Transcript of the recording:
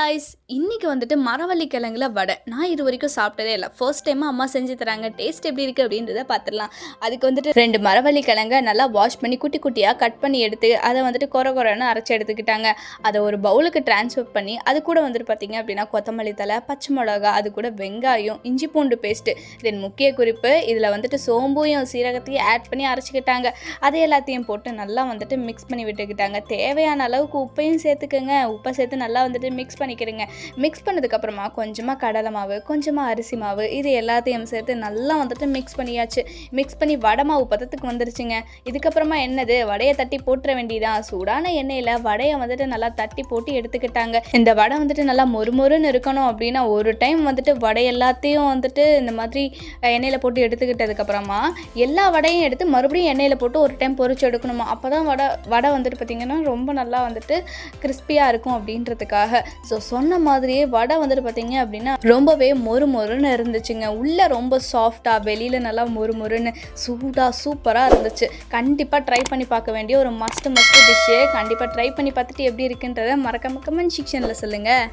Guys, இன்னைக்கு வந்துட்டு மரவள்ளி கிழங்குல வடை. நான் இது வரைக்கும் சாப்பிட்டதே இல்லை. ஃபர்ஸ்ட் டைம் அம்மா செஞ்சு தராங்க. டேஸ்ட் எப்படி இருக்குது அப்படின்றத பார்த்துடலாம். அதுக்கு வந்துட்டு 2 மரவள்ளி கிழங்கை நல்லா வாஷ் பண்ணி குட்டி குட்டியாக கட் பண்ணி எடுத்து அதை வந்துட்டு கொரன்னு அரைச்சி எடுத்துக்கிட்டாங்க. அதை ஒரு பவுலுக்கு ட்ரான்ஸ்ஃபர் பண்ணி அது கூட வந்துட்டு பார்த்திங்க அப்படின்னா கொத்தமல்லி தழை, பச்சை மிளகா, அது கூட வெங்காயம், இஞ்சி பூண்டு பேஸ்ட்டு, தென் முக்கிய குறிப்பு இதில் வந்துட்டு சோம்பையும் சீரகத்தையும் ஆட் பண்ணி அரைச்சிக்கிட்டாங்க. அதை எல்லாத்தையும் போட்டு நல்லா வந்துட்டு மிக்ஸ் பண்ணி விட்டுக்கிட்டாங்க. தேவையான அளவுக்கு உப்பையும் சேர்த்துக்கோங்க. உப்பை சேர்த்து நல்லா வந்துட்டு மிக்ஸ் பண்ணிக்கிறேங்க. மிக்ஸ் பண்ணதுக்கப்புறமா கொஞ்சமாக கடலை மாவு, கொஞ்சமாக அரிசி மாவு, இது எல்லாத்தையும் சேர்த்து நல்லா வந்துட்டு மிக்ஸ் பண்ணியாச்சு. மிக்ஸ் பண்ணி வடை மாவு பதத்துக்கு வந்துருச்சுங்க. இதுக்கப்புறமா என்னது, வடையை தட்டி போட்டுற வேண்டியதான். சூடான எண்ணெயில் வடையை வந்துட்டு நல்லா தட்டி போட்டு எடுத்துக்கிட்டாங்க. இந்த வடை வந்துட்டு நல்லா மொறுமொறுன்னு இருக்கணும் அப்படின்னா ஒரு டைம் வந்துட்டு வடை எல்லாத்தையும் வந்துட்டு இந்த மாதிரி எண்ணெயில் போட்டு எடுத்துக்கிட்டதுக்கப்புறமா எல்லா வடையும் எடுத்து மறுபடியும் எண்ணெயில் போட்டு ஒரு டைம் பொரிச்சு எடுக்கணுமா. அப்போ தான் வடை வந்துட்டு பார்த்திங்கன்னா ரொம்ப நல்லா வந்துட்டு கிறிஸ்பியாக இருக்கும் அப்படின்றதுக்காக. ஸோ சொன்ன மாதிரியே வடை வந்துட்டு பார்த்தீங்க அப்படின்னா ரொம்பவே மொறுன்னு இருந்துச்சுங்க. உள்ளே ரொம்ப சாஃப்டாக, வெளியில் நல்லா மொறுன்னு சூடாக சூப்பராக இருந்துச்சு. கண்டிப்பாக ட்ரை பண்ணி பார்க்க வேண்டிய ஒரு மஸ்ட் டிஷ்ஷு. கண்டிப்பாக ட்ரை பண்ணி பார்த்துட்டு எப்படி இருக்குன்றதை மறக்காம கமெண்ட் செக்ஷனில் சொல்லுங்கள்.